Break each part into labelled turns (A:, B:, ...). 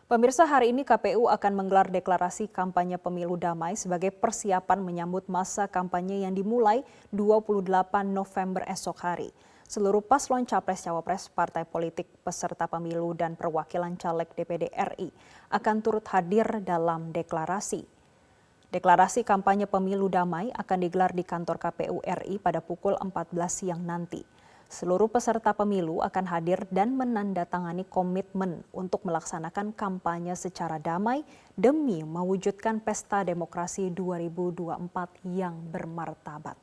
A: Pemirsa, hari ini KPU akan menggelar deklarasi kampanye pemilu damai sebagai persiapan menyambut masa kampanye yang dimulai 28 November esok hari. Seluruh paslon capres-cawapres partai politik peserta pemilu dan perwakilan caleg DPD RI akan turut hadir dalam deklarasi. Deklarasi kampanye pemilu damai akan digelar di kantor KPU RI pada pukul 14 siang nanti. Seluruh peserta pemilu akan hadir dan menandatangani komitmen untuk melaksanakan kampanye secara damai demi mewujudkan pesta demokrasi 2024 yang bermartabat.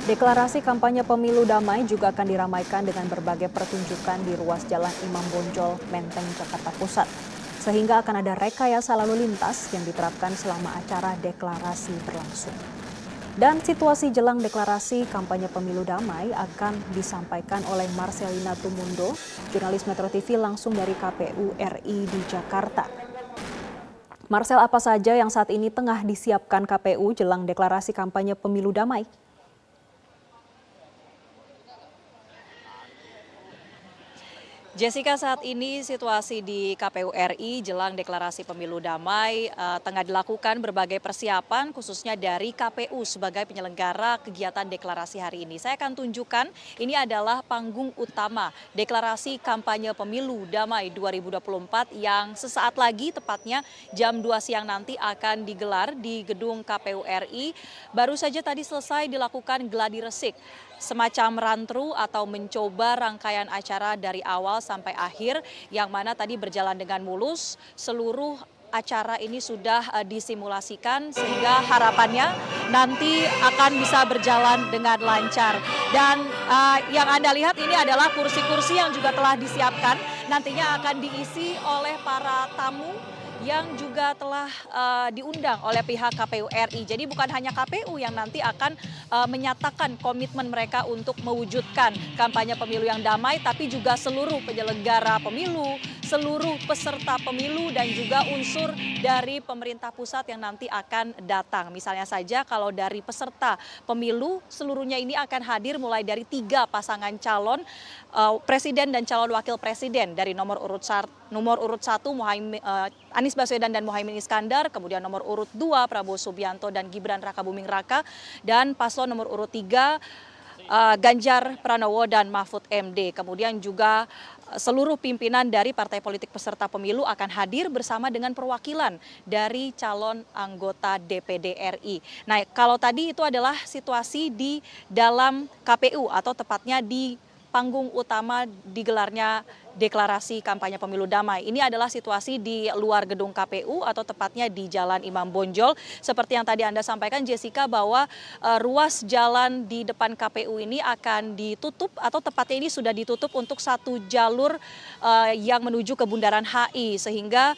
A: Deklarasi kampanye pemilu damai juga akan diramaikan dengan berbagai pertunjukan di ruas Jalan Imam Bonjol, Menteng, Jakarta Pusat. Sehingga akan ada rekayasa lalu lintas yang diterapkan selama acara deklarasi berlangsung. Dan situasi jelang deklarasi kampanye pemilu damai akan disampaikan oleh Marcelina Tumundo, jurnalis Metro TV langsung dari KPU RI di Jakarta. Marcel, apa saja yang saat ini tengah disiapkan KPU jelang deklarasi kampanye pemilu damai?
B: Jessica, saat ini situasi di KPU RI jelang deklarasi pemilu damai tengah dilakukan berbagai persiapan khususnya dari KPU sebagai penyelenggara kegiatan deklarasi hari ini. Saya akan tunjukkan ini adalah panggung utama deklarasi kampanye pemilu damai 2024 yang sesaat lagi tepatnya jam 2 siang nanti akan digelar di gedung KPU RI. Baru saja tadi selesai dilakukan gladi resik, semacam run-through atau mencoba rangkaian acara dari awal sampai akhir yang mana tadi berjalan dengan mulus. Seluruh acara ini sudah disimulasikan sehingga harapannya nanti akan bisa berjalan dengan lancar. Dan yang Anda lihat ini adalah kursi-kursi yang juga telah disiapkan, nantinya akan diisi oleh para tamu yang juga telah diundang oleh pihak KPU RI. Jadi bukan hanya KPU yang nanti akan menyatakan komitmen mereka untuk mewujudkan kampanye pemilu yang damai, tapi juga seluruh penyelenggara pemilu, seluruh peserta pemilu, dan juga unsur dari pemerintah pusat yang nanti akan datang. Misalnya saja kalau dari peserta pemilu, seluruhnya ini akan hadir mulai dari 3 pasangan calon presiden dan calon wakil presiden dari nomor urut 1 Anies Baswedan dan Muhaimin Iskandar, kemudian nomor urut 2 Prabowo Subianto dan Gibran Rakabuming Raka, dan paslon nomor urut 3 Ganjar Pranowo dan Mahfud MD. Kemudian juga seluruh pimpinan dari partai politik peserta pemilu akan hadir bersama dengan perwakilan dari calon anggota DPD RI. Nah, kalau tadi itu adalah situasi di dalam KPU atau tepatnya di panggung utama digelarnya deklarasi kampanye pemilu damai. Ini adalah situasi di luar gedung KPU atau tepatnya di Jalan Imam Bonjol. Seperti yang tadi Anda sampaikan, Jessica, bahwa ruas jalan di depan KPU ini akan ditutup atau tepatnya ini sudah ditutup untuk satu jalur yang menuju ke Bundaran HI, sehingga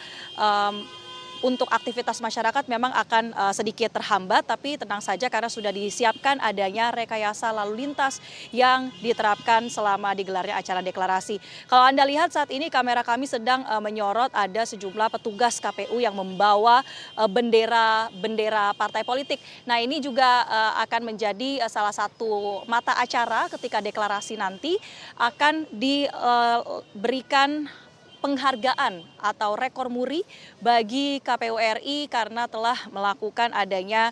B: untuk aktivitas masyarakat memang akan sedikit terhambat, tapi tenang saja karena sudah disiapkan adanya rekayasa lalu lintas yang diterapkan selama digelarnya acara deklarasi. Kalau Anda lihat saat ini kamera kami sedang menyorot ada sejumlah petugas KPU yang membawa bendera partai politik. Nah, ini juga akan menjadi salah satu mata acara ketika deklarasi nanti akan diberikan penghargaan atau rekor muri bagi KPU RI karena telah melakukan adanya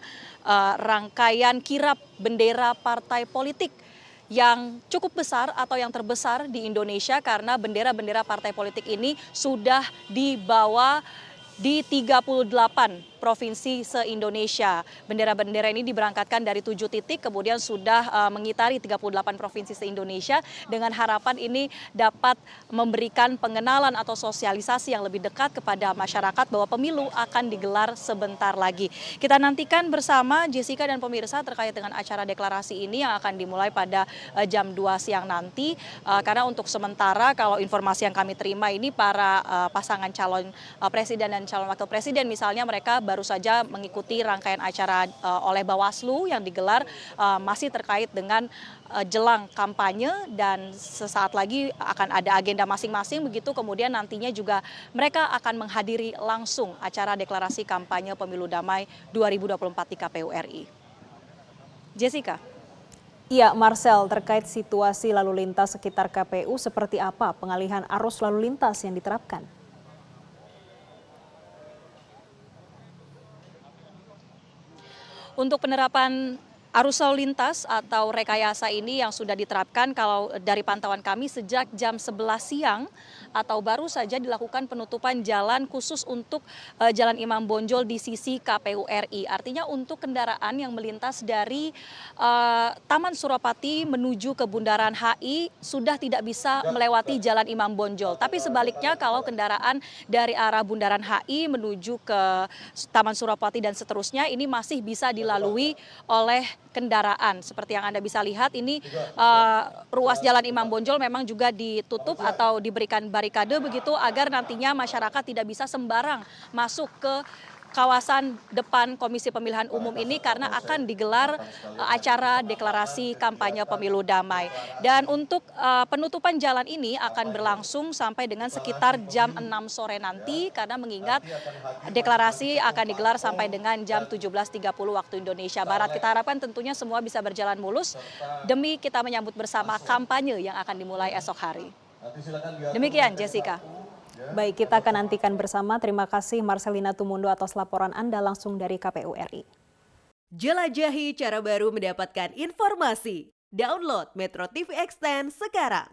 B: rangkaian kirap bendera partai politik yang cukup besar atau yang terbesar di Indonesia, karena bendera-bendera partai politik ini sudah dibawa di 38 provinsi se-Indonesia. Bendera-bendera ini diberangkatkan dari 7 titik, kemudian sudah mengitari 38 provinsi se-Indonesia dengan harapan ini dapat memberikan pengenalan atau sosialisasi yang lebih dekat kepada masyarakat bahwa pemilu akan digelar sebentar lagi. Kita nantikan bersama Jessica dan pemirsa terkait dengan acara deklarasi ini yang akan dimulai pada jam 2 siang nanti. Karena untuk sementara kalau informasi yang kami terima ini para pasangan calon presiden dan calon wakil presiden misalnya mereka baru saja mengikuti rangkaian acara oleh Bawaslu yang digelar masih terkait dengan jelang kampanye, dan sesaat lagi akan ada agenda masing-masing begitu. Kemudian nantinya juga mereka akan menghadiri langsung acara deklarasi kampanye pemilu damai 2024 di KPU RI. Jessica.
A: Iya, Marcel, terkait situasi lalu lintas sekitar KPU, seperti apa pengalihan arus lalu lintas yang diterapkan?
B: Untuk penerapan arus lalu lintas atau rekayasa ini yang sudah diterapkan kalau dari pantauan kami sejak jam 11 siang atau baru saja dilakukan penutupan jalan khusus untuk Jalan Imam Bonjol di sisi KPU RI. Artinya untuk kendaraan yang melintas dari Taman Suropati menuju ke Bundaran HI sudah tidak bisa melewati Jalan Imam Bonjol. Tapi sebaliknya kalau kendaraan dari arah Bundaran HI menuju ke Taman Suropati dan seterusnya ini masih bisa dilalui oleh kendaraan. Seperti yang Anda bisa lihat ini ruas Jalan Imam Bonjol memang juga ditutup atau diberikan barikade begitu agar nantinya masyarakat tidak bisa sembarang masuk ke kawasan depan Komisi Pemilihan Umum ini karena akan digelar acara deklarasi kampanye pemilu damai. Dan untuk penutupan jalan ini akan berlangsung sampai dengan sekitar jam 6 sore nanti karena mengingat deklarasi akan digelar sampai dengan jam 17.30 waktu Indonesia Barat. Kita harapkan tentunya semua bisa berjalan mulus demi kita menyambut bersama kampanye yang akan dimulai esok hari. Demikian Jessica.
A: Baik, kita akan nantikan bersama. Terima kasih Marcelina Tumundo atas laporan Anda langsung dari KPU RI.
C: Jelajahi cara baru mendapatkan informasi. Download Metro TV Extend sekarang.